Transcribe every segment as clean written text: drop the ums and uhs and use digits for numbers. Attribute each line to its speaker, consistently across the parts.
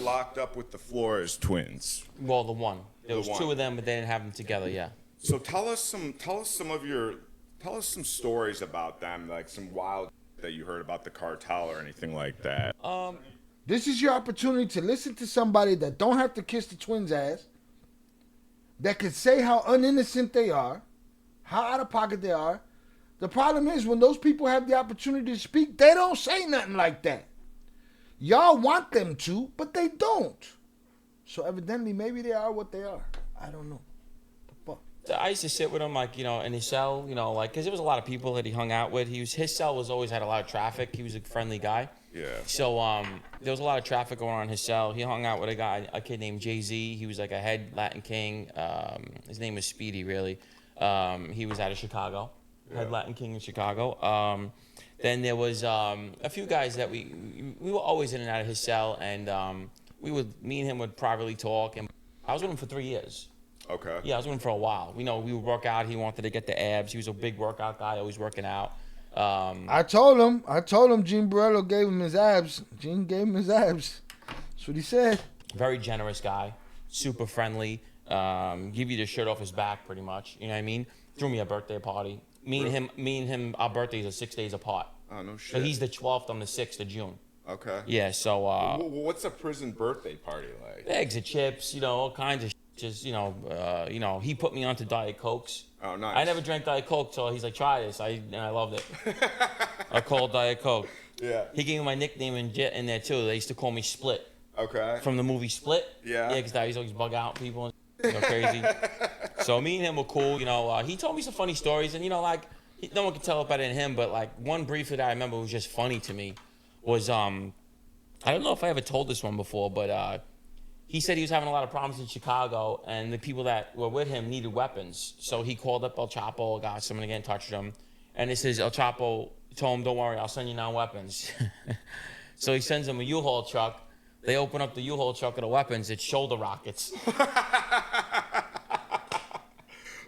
Speaker 1: locked up with the Flores twins.
Speaker 2: Well, the one. There was two of them, but they didn't have them together. Yeah.
Speaker 1: So tell us some stories about them, like some wild that you heard about the cartel or anything like that.
Speaker 3: This is your opportunity to listen to somebody that don't have to kiss the twins' ass, that can say how uninnocent they are, how out of pocket they are. The problem is when those people have the opportunity to speak, they don't say nothing like that. Y'all want them to, but they don't. So evidently, maybe they are what they are. I don't know.
Speaker 2: I used to sit with him, like, in his cell, because there was a lot of people that he hung out with. His cell was always had a lot of traffic. He was a friendly guy.
Speaker 1: Yeah.
Speaker 2: So there was a lot of traffic going on in his cell. He hung out with a kid named Jay-Z. He was like a head Latin king. His name was Speedy, really. He was out of Chicago, head Latin king in Chicago. Then there was a few guys that we were always in and out of his cell, and me and him would privately talk. And I was with him for 3 years.
Speaker 1: Okay.
Speaker 2: Yeah, I was with him for a while. We would work out. He wanted to get the abs. He was a big workout guy, always working out.
Speaker 3: I told him Gene Borrello gave him his abs. Gene gave him his abs. That's what he said.
Speaker 2: Very generous guy, super friendly. Give you the shirt off his back, pretty much. You know what I mean? Threw me a birthday party. Me and him, our birthdays are 6 days apart.
Speaker 1: Oh, no shit.
Speaker 2: So he's the 12th, I'm the 6th of June.
Speaker 1: Okay.
Speaker 2: Yeah, so...
Speaker 1: what's a prison birthday party like?
Speaker 2: Eggs and chips, all kinds of shit. Just, he put me onto Diet Cokes.
Speaker 1: Oh, nice.
Speaker 2: I never drank Diet Coke, so he's like, try this. And I loved it. I called Diet Coke.
Speaker 1: Yeah.
Speaker 2: He gave me my nickname in there, too. They used to call me Split.
Speaker 1: Okay.
Speaker 2: From the movie Split.
Speaker 1: Yeah.
Speaker 2: Yeah, because I used to always bug out people and crazy. So me and him were cool. He told me some funny stories, and, no one could tell it better than him, but, like, one briefly that I remember was just funny to me was, I don't know if I ever told this one before, but, he said he was having a lot of problems in Chicago, and the people that were with him needed weapons. So he called up El Chapo, got someone to get in touch with him. And it says El Chapo told him, don't worry, I'll send you 9 weapons. So he sends him a U-Haul truck. They open up the U-Haul truck of the weapons. It's shoulder rockets.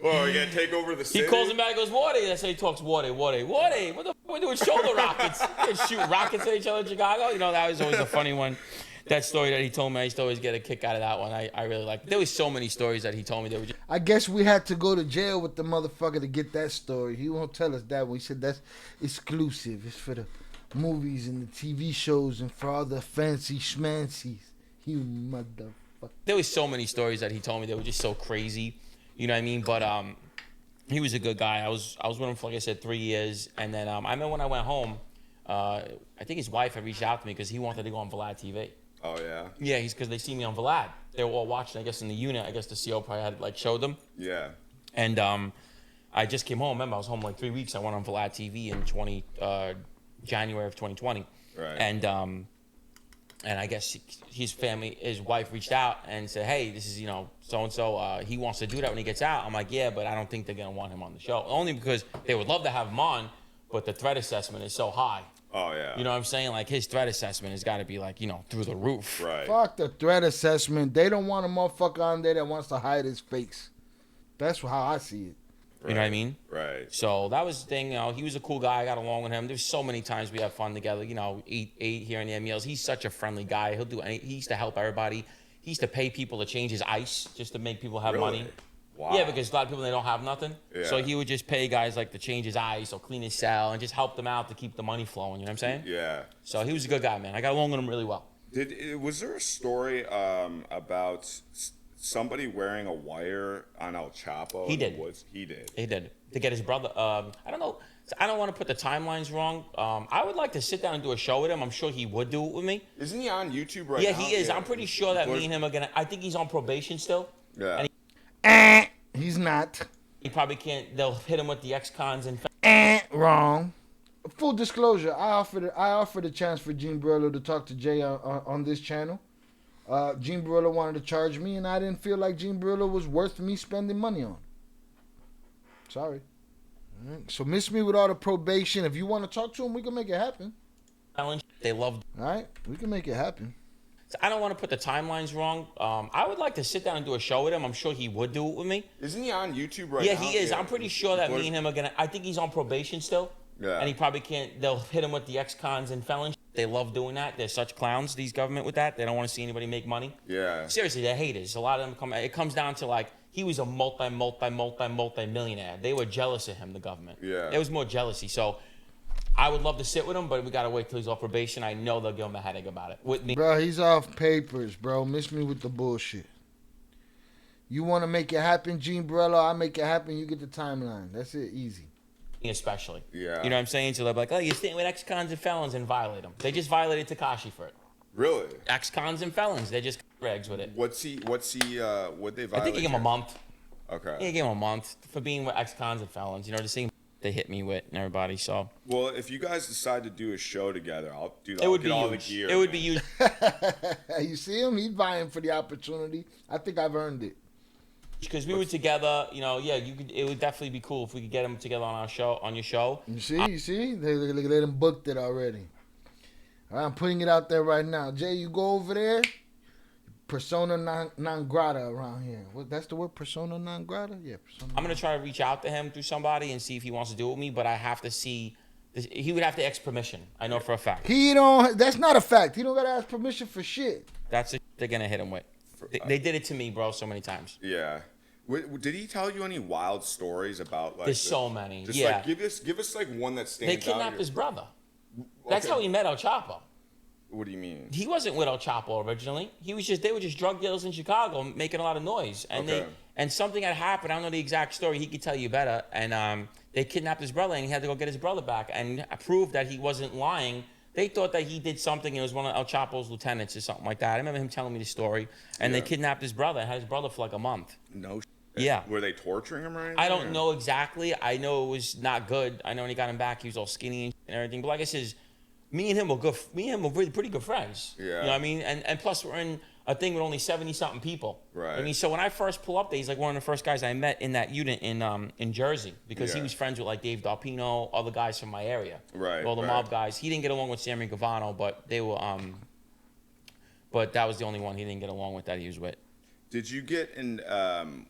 Speaker 1: Well, you gotta take over the city?
Speaker 2: He calls him back and goes, Wardy. That's how he talks, Wardy. What the f*** are we doing shoulder rockets? You can't shoot rockets at each other in Chicago? That was always a funny one. That story that he told me, I used to always get a kick out of that one. I really liked it. There was so many stories that he told me. They were just...
Speaker 3: I guess we had to go to jail with the motherfucker to get that story. He won't tell us that one. He said that's exclusive. It's for the movies and the TV shows and for all the fancy schmancies. You motherfucker.
Speaker 2: There was so many stories that he told me. They were just so crazy. You know what I mean? But he was a good guy. I was with him for, like I said, 3 years. And then I remember when I went home, I think his wife had reached out to me because he wanted to go on Vlad TV.
Speaker 1: Oh, yeah?
Speaker 2: Yeah, because they see me on Vlad. They were all watching, I guess, in the unit. I guess the CO probably had, showed them.
Speaker 1: Yeah.
Speaker 2: And I just came home. Remember, I was home 3 weeks. I went on Vlad TV in January of 2020.
Speaker 1: Right.
Speaker 2: And I guess his wife reached out and said, hey, this is, so-and-so. He wants to do that when he gets out. I'm like, yeah, but I don't think they're going to want him on the show. Only because they would love to have him on, but the threat assessment is so high.
Speaker 1: Oh, yeah.
Speaker 2: You know what I'm saying? His threat assessment has got to be, through the roof.
Speaker 1: Right.
Speaker 3: Fuck the threat assessment. They don't want a motherfucker on there that wants to hide his face. That's how I see it.
Speaker 2: Right. You know what I mean?
Speaker 1: Right.
Speaker 2: So that was the thing. He was a cool guy. I got along with him. There's so many times we had fun together. Eat here and there meals. He's such a friendly guy. He'll do anything. He used to help everybody. He used to pay people to change his ice just to make people have money.
Speaker 1: Wow.
Speaker 2: Yeah, because a lot of people, they don't have nothing.
Speaker 1: Yeah.
Speaker 2: So he would just pay guys to change his ice or clean his cell and just help them out to keep the money flowing. You know what I'm saying?
Speaker 1: Yeah.
Speaker 2: So he was a good guy, man. I got along with him really well.
Speaker 1: Was there a story about somebody wearing a wire on El Chapo?
Speaker 2: He did.
Speaker 1: He did.
Speaker 2: He did. To get his brother. I don't know. I don't want to put the timelines wrong. I would like to sit down and do a show with him. I'm sure he would do it with me.
Speaker 1: Isn't he on YouTube right now?
Speaker 2: Yeah, he is. I'm pretty sure that me and him are going to... I think he's on probation still.
Speaker 1: Yeah.
Speaker 3: He's not.
Speaker 2: He probably can't... They'll hit him with the ex-cons and...
Speaker 3: Wrong. Full disclosure, I offered a chance for Gene Borrello to talk to Jay on this channel. Gene Borrello wanted to charge me, and I didn't feel like Gene Borrello was worth me spending money on. Sorry. All right. So miss me with all the probation. If you want to talk to him, we can make it happen.
Speaker 2: They love...
Speaker 3: All right? We can make it happen.
Speaker 2: So I don't want to put the timelines wrong. I would like to sit down and do a show with him. I'm sure he would do it with me.
Speaker 1: Isn't he on YouTube right
Speaker 2: now?
Speaker 1: now?
Speaker 2: Yeah, he is. I'm pretty sure that me and him are going to... I think he's on probation still.
Speaker 1: Yeah.
Speaker 2: And he probably can't... They'll hit him with the ex-cons and felons. They love doing that. They're such clowns, these government, with that. They don't want to see anybody make money.
Speaker 1: Yeah.
Speaker 2: Seriously, they're haters. A lot of them it comes down to like, he was a multi-millionaire. They were jealous of him, the government.
Speaker 1: Yeah.
Speaker 2: It was more jealousy. So I would love to sit with him, but we got to wait till he's off probation. I know they'll give him a headache about it. With me.
Speaker 3: Bro, he's off papers, bro. Miss me with the bullshit. You want to make it happen, Gene Borrello, I make it happen, you get the timeline. That's it, easy.
Speaker 2: Especially.
Speaker 1: Yeah.
Speaker 2: You know what I'm saying? So they're like, oh, you're staying with ex-cons and felons and violate them. They just violated Tekashi for it.
Speaker 1: Really?
Speaker 2: Ex-cons and felons. They just regs with it.
Speaker 1: What'd they violate?
Speaker 2: I think he gave him a month.
Speaker 1: Okay.
Speaker 2: He gave him a month for being with ex-cons and felons. You know, the same they hit me with and everybody, so.
Speaker 1: Well, if you guys decide to do a show together, I'll do that.
Speaker 2: It would
Speaker 1: I'll
Speaker 2: be
Speaker 1: get all
Speaker 2: huge.
Speaker 1: the gear.
Speaker 2: It would be huge.
Speaker 3: You see him? He's vying for the opportunity. I think I've earned it.
Speaker 2: Because we were together, you know, yeah, it would definitely be cool if we could get them together on your show.
Speaker 3: You see? They them booked it already. All right, I'm putting it out there right now. Jay, you go over there. Persona non grata around here. That's the word, persona non grata? Yeah, persona.
Speaker 2: I'm going to try to reach out to him through somebody and see if he wants to do it with me, but I have to see. He would have to ask permission. I know for a fact.
Speaker 3: That's not a fact. He don't got to ask permission for shit.
Speaker 2: That's the they're going to hit him with. They did it to me, bro, so many times.
Speaker 1: Yeah. Did he tell you any wild stories about like?
Speaker 2: There's so many.
Speaker 1: Just
Speaker 2: yeah.
Speaker 1: like give us like one that stands out.
Speaker 2: They kidnapped his brother. That's
Speaker 1: Okay.
Speaker 2: how he met El Chapo.
Speaker 1: What do you mean?
Speaker 2: He wasn't with El Chapo originally. They were just drug dealers in Chicago making a lot of noise. And
Speaker 1: Okay.
Speaker 2: something had happened. I don't know the exact story. He could tell you better. And they kidnapped his brother, and he had to go get his brother back and prove that he wasn't lying. They thought that he did something, and it was one of El Chapo's lieutenants or something like that. I remember him telling me the story. And they kidnapped his brother and had his brother for like a month.
Speaker 1: No.
Speaker 2: Yeah.
Speaker 1: Were they torturing him or anything?
Speaker 2: I don't know exactly. I know it was not good. I know when he got him back, he was all skinny and everything. But like I said, me and him were good. Me and him were really pretty good friends.
Speaker 1: Yeah.
Speaker 2: You know what I mean? And plus, we're in a thing with only 70-something people.
Speaker 1: Right.
Speaker 2: I mean, so when I first pull up there, he's like one of the first guys I met in that unit in Jersey, because he was friends with like Dave Darpino, other guys from my area.
Speaker 1: Right.
Speaker 2: All the mob guys. He didn't get along with Sammy Gavano, but they were. But that was the only one he didn't get along with that he was with.
Speaker 1: Did you get in?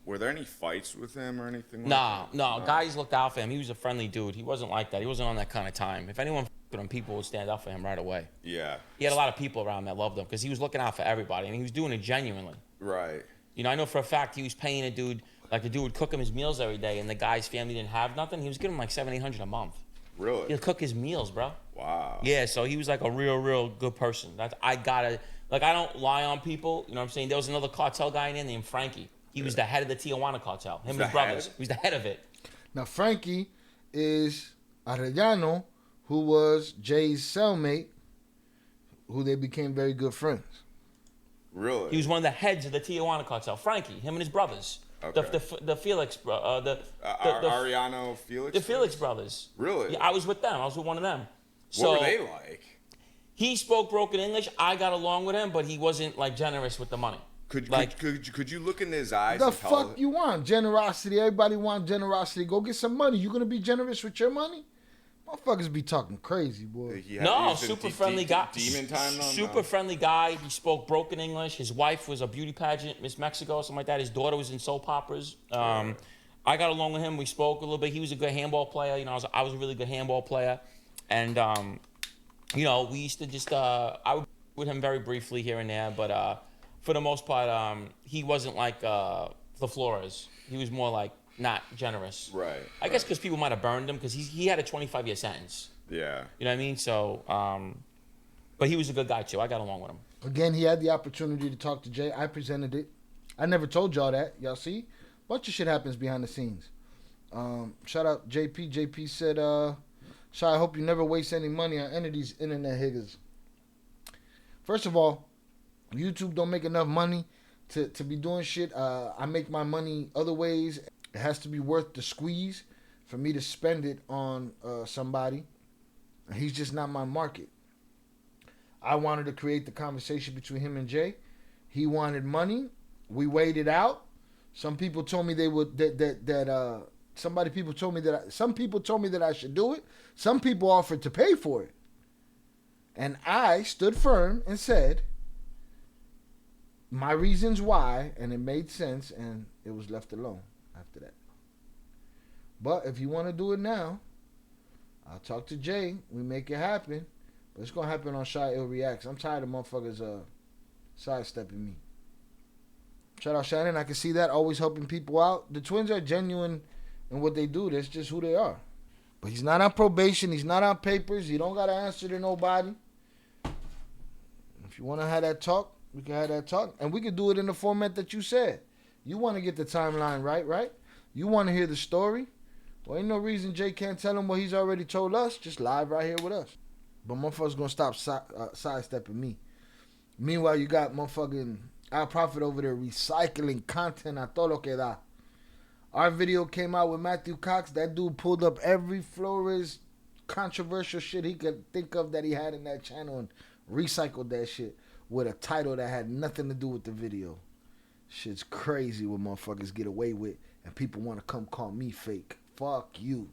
Speaker 1: Were there any fights with him or anything?
Speaker 2: No. Guys looked out for him. He was a friendly dude. He wasn't like that. He wasn't on that kind of time. If anyone with him, people would stand up for him right away.
Speaker 1: Yeah.
Speaker 2: He had a lot of people around that loved him because he was looking out for everybody, and he was doing it genuinely.
Speaker 1: Right.
Speaker 2: You know, I know for a fact he was paying a dude, like the dude would cook him his meals every day, and the guy's family didn't have nothing. He was giving him like $700-800 a month.
Speaker 1: Really?
Speaker 2: He'd cook his meals, bro.
Speaker 1: Wow.
Speaker 2: Yeah, so he was like a real good person. I don't lie on people. You know what I'm saying? There was another cartel guy in there named Frankie. He was the head of the Tijuana cartel. Him and his brothers. He was the head of it.
Speaker 3: Now, Frankie is Arellano, who was Jay's cellmate, who they became very good friends.
Speaker 1: Really?
Speaker 2: He was one of the heads of the Tijuana cartel. Frankie, him and his brothers.
Speaker 1: Okay.
Speaker 2: The Felix,
Speaker 1: Ariano Felix?
Speaker 2: The Felix brothers.
Speaker 1: Really?
Speaker 2: Yeah, I was with them. I was with one of them.
Speaker 1: What were they like?
Speaker 2: He spoke broken English. I got along with him, but he wasn't like generous with the money.
Speaker 1: Could you look in his eyes?
Speaker 3: The
Speaker 1: and tell
Speaker 3: fuck you want? Generosity. Everybody want generosity. Go get some money. You gonna be generous with your money? Motherfuckers be talking crazy, boy.
Speaker 2: No, super friendly guy.
Speaker 1: Demon time, though?
Speaker 2: Super friendly guy. He spoke broken English. His wife was a beauty pageant, Miss Mexico, something like that. His daughter was in soap operas. I got along with him. We spoke a little bit. He was a good handball player. You know, I was a really good handball player, and you know, we used to just I would with him very briefly here and there, but for the most part, he wasn't like the Flores. He was more like not generous.
Speaker 1: Right.
Speaker 2: I guess because people might have burned him because he had a 25-year sentence.
Speaker 1: Yeah.
Speaker 2: You know what I mean? So, but he was a good guy too. I got along with him.
Speaker 3: Again, he had the opportunity to talk to Jay. I presented it. I never told y'all that. Y'all see? Bunch of shit happens behind the scenes. Shout out JP. JP said, Shy, I hope you never waste any money on any of these internet higgers. First of all, YouTube don't make enough money to be doing shit. I make my money other ways. It has to be worth the squeeze for me to spend it on somebody. He's just not my market. I wanted to create the conversation between him and Jay. He wanted money. We weighed it out. Some people told me they would some people told me that I should do it. Some people offered to pay for it. And I stood firm and said my reasons why, and it made sense, and it was left alone after that. But if you want to do it now, I'll talk to Jay. We make it happen. But it's gonna happen on Shy Ill Reacts. I'm tired of motherfuckers sidestepping me. Shout out Shannon. I can see that. Always helping people out. The twins are genuine in what they do. That's just who they are. But he's not on probation. He's not on papers. He don't got to answer to nobody. If you want to have that talk, we can have that talk. And we can do it in the format that you said. You want to get the timeline right? You want to hear the story? Well, ain't no reason Jay can't tell him what he's already told us. Just live right here with us. But motherfuckers going to stop sidestepping me. Meanwhile, you got motherfucking Our Prophet over there recycling content a todo lo que da. Our video came out with Matthew Cox. That dude pulled up every Flores controversial shit he could think of that he had in that channel and recycled that shit with a title that had nothing to do with the video. Shit's crazy what motherfuckers get away with, and people want to come call me fake. Fuck you.